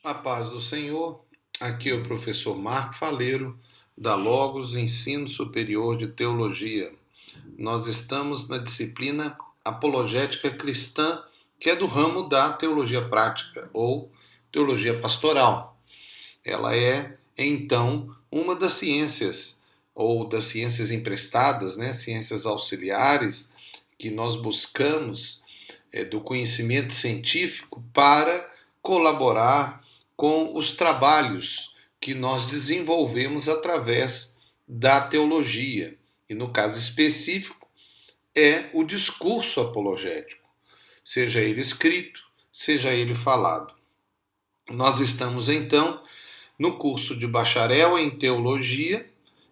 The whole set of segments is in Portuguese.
A paz do Senhor, aqui é o professor Marco Faleiro, da Logos Ensino Superior de Teologia. Nós estamos na disciplina Apologética Cristã, que é do ramo da Teologia Prática, ou Teologia Pastoral. Ela é, então, uma das ciências, ou das ciências emprestadas, ciências auxiliares, que nós buscamos do conhecimento científico para colaborar com os trabalhos que nós desenvolvemos através da teologia. E no caso específico, é o discurso apologético, seja ele escrito, seja ele falado. Nós estamos então no curso de bacharel em teologia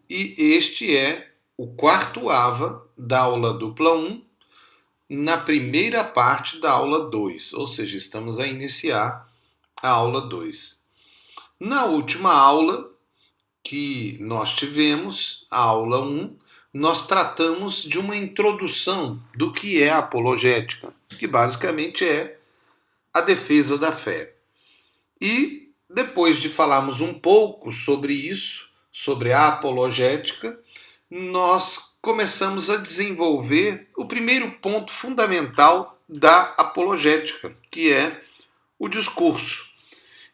e este é o quarto AVA da aula dupla 1, na primeira parte da aula 2, ou seja, estamos a iniciar a aula 2. Na última aula que nós tivemos, a aula 1, nós tratamos de uma introdução do que é a apologética, que basicamente é a defesa da fé. E depois de falarmos um pouco sobre isso, sobre a apologética, nós começamos a desenvolver o primeiro ponto fundamental da apologética, que é o discurso.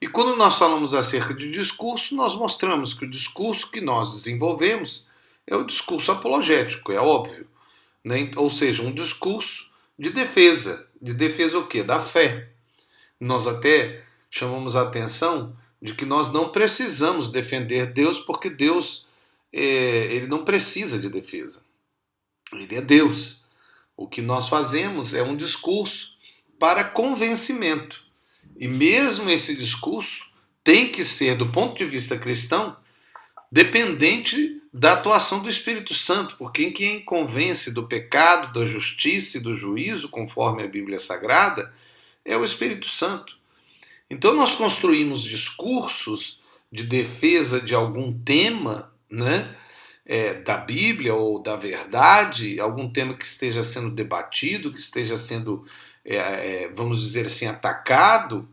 E quando nós falamos acerca de discurso, nós mostramos que o discurso que nós desenvolvemos é o discurso apologético, é óbvio. Né? Ou seja, um discurso de defesa. De defesa o quê? Da fé. Nós até chamamos a atenção de que nós não precisamos defender Deus, porque Deus ele não precisa de defesa. Ele é Deus. O que nós fazemos é um discurso para convencimento. E mesmo esse discurso tem que ser, do ponto de vista cristão, dependente da atuação do Espírito Santo, porque quem convence do pecado, da justiça e do juízo, conforme a Bíblia Sagrada, é o Espírito Santo. Então nós construímos discursos de defesa de algum tema, da Bíblia ou da verdade, algum tema que esteja sendo debatido, que esteja sendo, vamos dizer assim, atacado,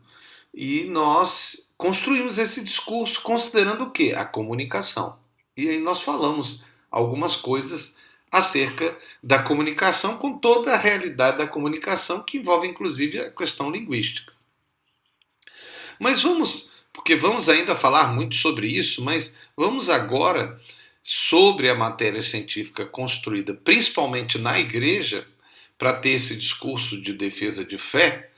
e nós construímos esse discurso considerando o quê? A comunicação. E aí nós falamos algumas coisas acerca da comunicação, com toda a realidade da comunicação, que envolve inclusive a questão linguística. Mas porque vamos ainda falar muito sobre isso, mas vamos agora sobre a matéria científica construída principalmente na igreja, para ter esse discurso de defesa de fé,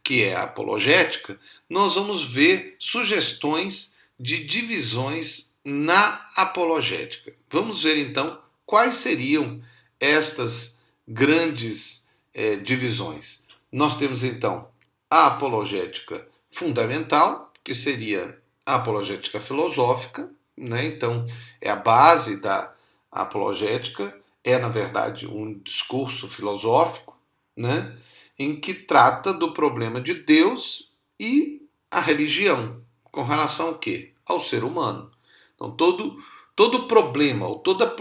que é a apologética, nós vamos ver sugestões de divisões na apologética. Vamos ver então quais seriam estas grandes divisões. Nós temos então a apologética fundamental, que seria a apologética filosófica, então é a base da apologética, é na verdade um discurso filosófico, em que trata do problema de Deus e a religião, com relação ao quê? Ao ser humano. Então todo problema, ou toda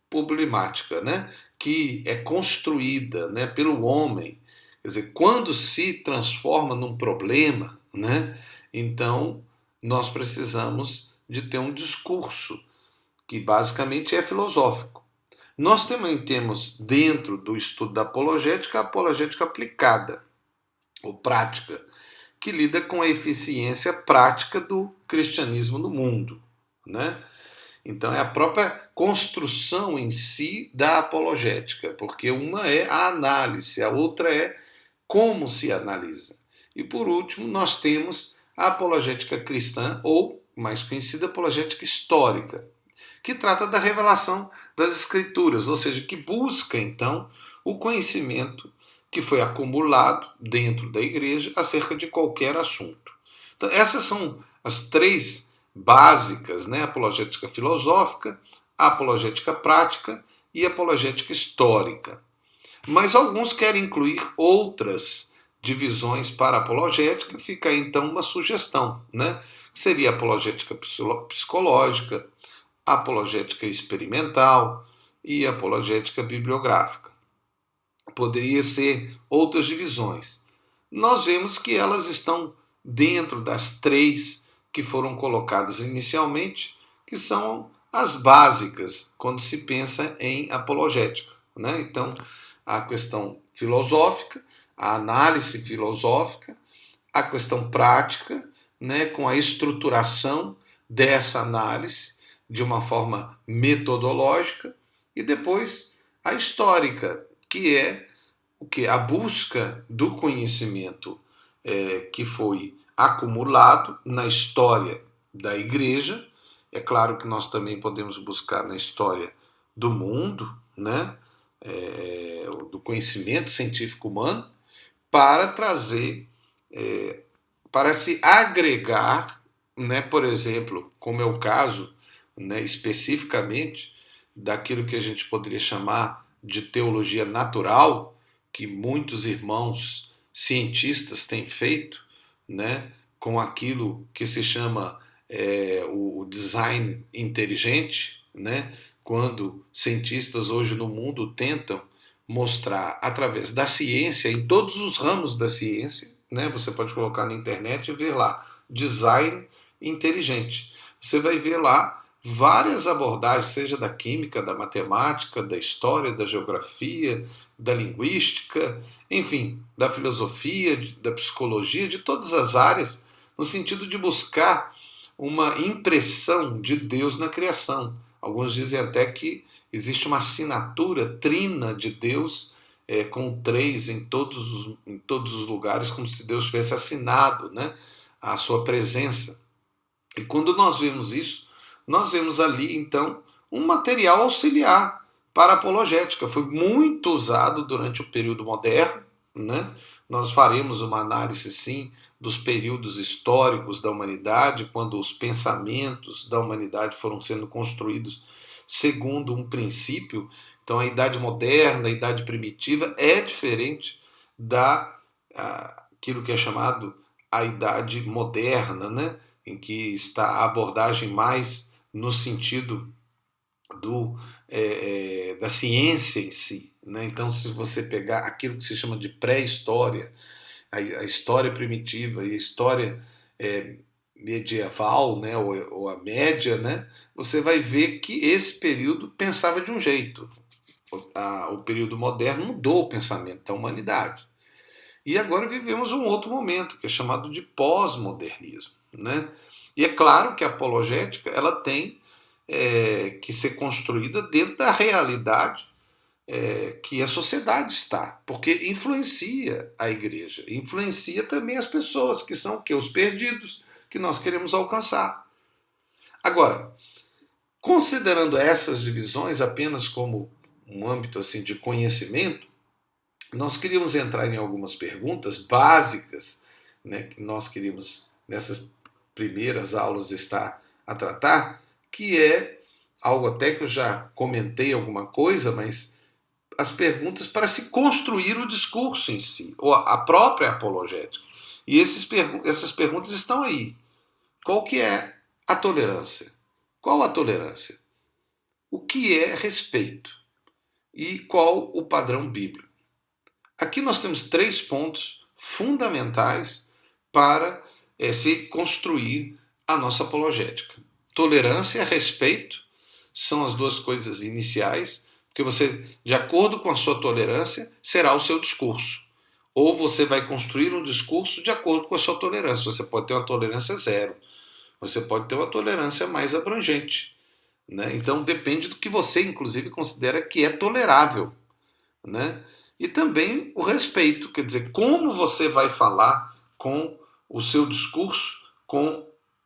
problemática que é construída pelo homem, quer dizer, quando se transforma num problema, então nós precisamos de ter um discurso que basicamente é filosófico. Nós também temos, dentro do estudo da apologética, a apologética aplicada, ou prática, que lida com a eficiência prática do cristianismo no mundo. Então é a própria construção em si da apologética, porque uma é a análise, a outra é como se analisa. E por último, nós temos a apologética cristã, ou mais conhecida apologética histórica, que trata da revelação das Escrituras, ou seja, que busca então o conhecimento que foi acumulado dentro da igreja acerca de qualquer assunto. Então, essas são as três básicas, a apologética filosófica, a apologética prática e a apologética histórica. Mas alguns querem incluir outras divisões para a apologética, fica aí então uma sugestão, seria a apologética psicológica, a apologética experimental e a apologética bibliográfica. Poderia ser outras divisões. Nós vemos que elas estão dentro das 3 que foram colocadas inicialmente, que são as básicas quando se pensa em apologética, né? Então, a questão filosófica, a análise filosófica, a questão prática, né, com a estruturação dessa análise de uma forma metodológica, e depois a histórica, que é o que? A busca do conhecimento que foi acumulado na história da igreja. É claro que nós também podemos buscar na história do mundo, né? Do conhecimento científico humano, para trazer, para se agregar, né? Por exemplo, como é o caso, né, especificamente, daquilo que a gente poderia chamar de teologia natural, que muitos irmãos cientistas têm feito, né, com aquilo que se chama o design inteligente, né, quando cientistas hoje no mundo tentam mostrar através da ciência, em todos os ramos da ciência, né, você pode colocar na internet e ver lá, design inteligente. Você vai ver lá várias abordagens, seja da química, da matemática, da história, da geografia, da linguística, enfim, da filosofia, da psicologia, de todas as áreas, no sentido de buscar uma impressão de Deus na criação. Alguns dizem até que existe uma assinatura trina de Deus, com 3 em todos os lugares, como se Deus tivesse assinado, né, a sua presença. E quando nós vemos isso, nós vemos ali, então, um material auxiliar para a apologética. Foi muito usado durante o período moderno, né? Nós faremos uma análise, sim, dos períodos históricos da humanidade, quando os pensamentos da humanidade foram sendo construídos segundo um princípio. Então, a idade moderna, a idade primitiva, é diferente daquilo que é chamado a idade moderna, né? Em que está a abordagem mais no sentido da ciência em si, né? Então, se você pegar aquilo que se chama de pré-história, a história primitiva e a história medieval, né, ou a média, né, você vai ver que esse período pensava de um jeito. O período moderno mudou o pensamento da humanidade. E agora vivemos um outro momento, que é chamado de pós-modernismo, né? E é claro que a apologética ela tem que ser construída dentro da realidade que a sociedade está, porque influencia a igreja, influencia também as pessoas, que são os perdidos, que nós queremos alcançar. Agora, considerando essas divisões apenas como um âmbito assim de conhecimento, nós queríamos entrar em algumas perguntas básicas, né, que nós queríamos, nessas primeiras aulas, estar a tratar, que é algo até que eu já comentei alguma coisa, mas as perguntas para se construir o discurso em si, ou a própria apologética. E essas perguntas estão aí. Qual que é a tolerância? Qual a tolerância? O que é respeito? E qual o padrão bíblico? Aqui nós temos 3 pontos fundamentais para se construir a nossa apologética. Tolerância e respeito são as 2 coisas iniciais, porque você, de acordo com a sua tolerância, será o seu discurso. Ou você vai construir um discurso de acordo com a sua tolerância. Você pode ter uma tolerância 0, você pode ter uma tolerância mais abrangente, né? Então depende do que você, inclusive, considera que é tolerável, né? E também o respeito, quer dizer, como você vai falar com o seu discurso com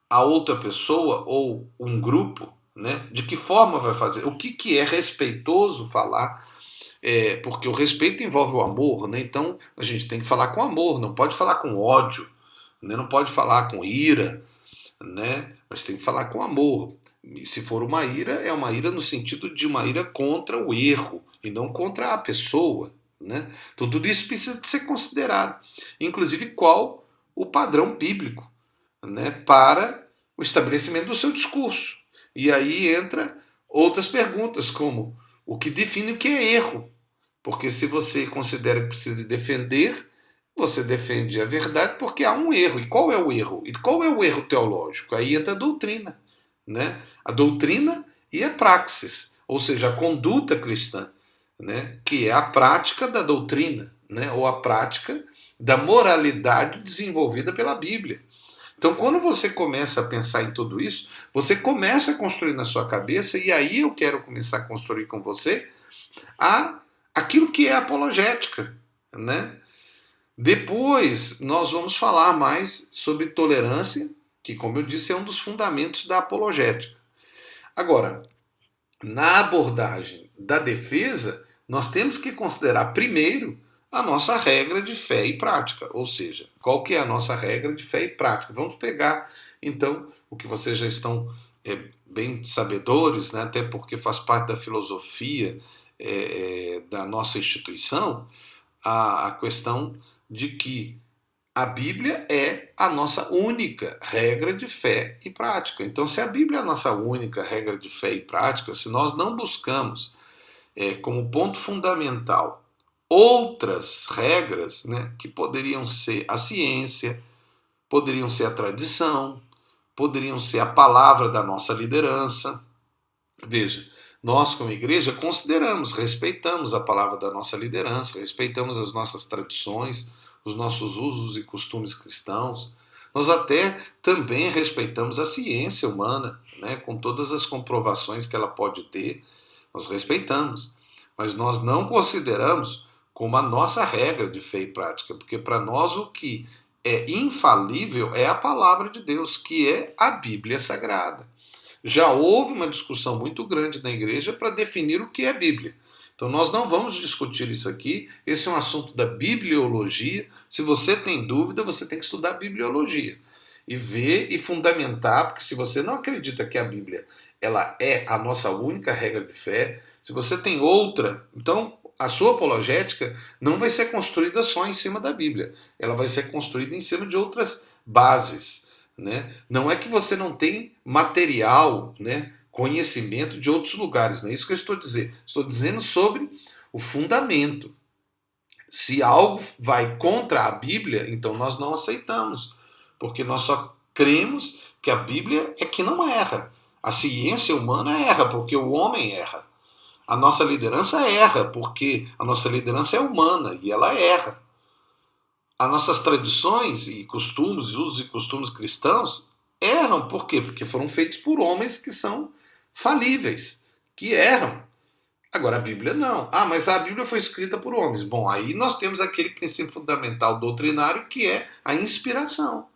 a outra pessoa ou um grupo, né? De que forma vai fazer, o que é respeitoso falar, porque o respeito envolve o amor, né? Então a gente tem que falar com amor, não pode falar com ódio, né? Não pode falar com ira, né? Mas tem que falar com amor. E se for uma ira, é uma ira no sentido de uma ira contra o erro e não contra a pessoa, né? Então tudo isso precisa de ser considerado, inclusive qual o padrão bíblico, né, para o estabelecimento do seu discurso. E aí entra outras perguntas, como o que define o que é erro, porque se você considera que precisa defender Você defende a verdade porque há um erro. E qual é o erro? E qual é o erro teológico? Aí entra a doutrina, né? A doutrina e a praxis, ou seja, a conduta cristã, né? Que é a prática da doutrina, né? Ou a prática da moralidade desenvolvida pela Bíblia. Então, quando você começa a pensar em tudo isso, você começa a construir na sua cabeça, e aí eu quero começar a construir com você aquilo que é apologética, né? Depois nós vamos falar mais sobre tolerância, que, como eu disse, é um dos fundamentos da apologética. Agora, na abordagem da defesa, nós temos que considerar primeiro a nossa regra de fé e prática, ou seja, qual que é a nossa regra de fé e prática. Vamos pegar, então, o que vocês já estão bem sabedores, né, até porque faz parte da filosofia da nossa instituição, a questão de que a Bíblia é a nossa única regra de fé e prática. Então, se a Bíblia é a nossa única regra de fé e prática, se nós não buscamos como ponto fundamental outras regras, né, que poderiam ser a ciência, poderiam ser a tradição, poderiam ser a palavra da nossa liderança. Veja, nós como igreja consideramos, respeitamos a palavra da nossa liderança, respeitamos as nossas tradições, os nossos usos e costumes cristãos. Nós até também respeitamos a ciência humana, né, com todas as comprovações que ela pode ter, nós respeitamos. Mas nós não consideramos como a nossa regra de fé e prática, porque para nós o que é infalível é a palavra de Deus, que é a Bíblia Sagrada. Já houve uma discussão muito grande na igreja para definir o que é Bíblia. Então nós não vamos discutir isso aqui, esse é um assunto da bibliologia. Se você tem dúvida, você tem que estudar bibliologia e ver e fundamentar, porque se você não acredita que a Bíblia ela é a nossa única regra de fé, se você tem outra, então a sua apologética não vai ser construída só em cima da Bíblia, ela vai ser construída em cima de outras bases, né? Não é que você não tem material, né, conhecimento de outros lugares, não é isso que eu estou dizendo. Estou dizendo sobre o fundamento. Se algo vai contra a Bíblia, então nós não aceitamos, porque nós só cremos que a Bíblia é que não erra. A ciência humana erra, porque o homem erra. A nossa liderança erra, porque a nossa liderança é humana e ela erra. As nossas tradições e costumes, usos e costumes cristãos erram. Por quê? Porque foram feitos por homens que são falíveis, que erram. Agora a Bíblia não. Ah, mas a Bíblia foi escrita por homens. Bom, aí nós temos aquele princípio fundamental doutrinário que é a inspiração.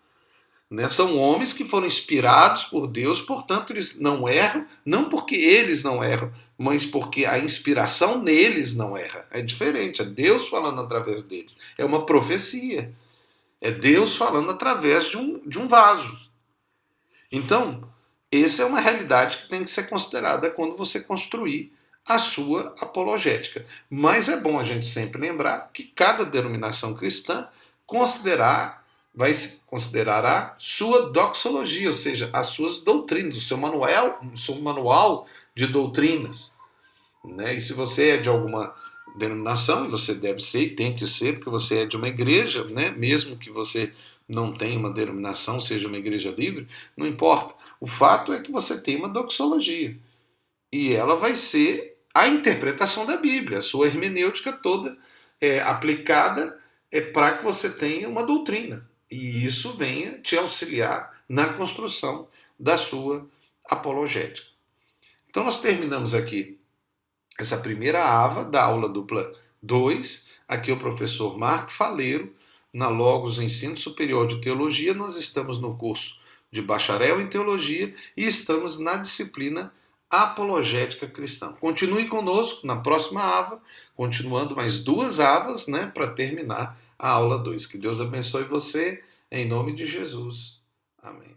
Né? São homens que foram inspirados por Deus, portanto eles não erram, não porque eles não erram, mas porque a inspiração neles não erra. É diferente, é Deus falando através deles. É uma profecia. É Deus falando através de um vaso. Então, essa é uma realidade que tem que ser considerada quando você construir a sua apologética. Mas é bom a gente sempre lembrar que cada denominação cristã vai considerar a sua doxologia, ou seja, as suas doutrinas, o seu manual de doutrinas. Né? E se você é de alguma denominação, e você deve ser e tem que ser, porque você é de uma igreja, né? Mesmo que você não tenha uma denominação, seja uma igreja livre, não importa. O fato é que você tem uma doxologia. E ela vai ser a interpretação da Bíblia, a sua hermenêutica toda aplicada para que você tenha uma doutrina. E isso venha te auxiliar na construção da sua apologética. Então nós terminamos aqui essa primeira ava da aula dupla 2. Aqui é o professor Marco Faleiro, na Logos Ensino Superior de Teologia. Nós estamos no curso de bacharel em Teologia e estamos na disciplina Apologética Cristã. Continue conosco na próxima ava, continuando mais 2 avas, né, para terminar a aula 2. Que Deus abençoe você, em nome de Jesus. Amém.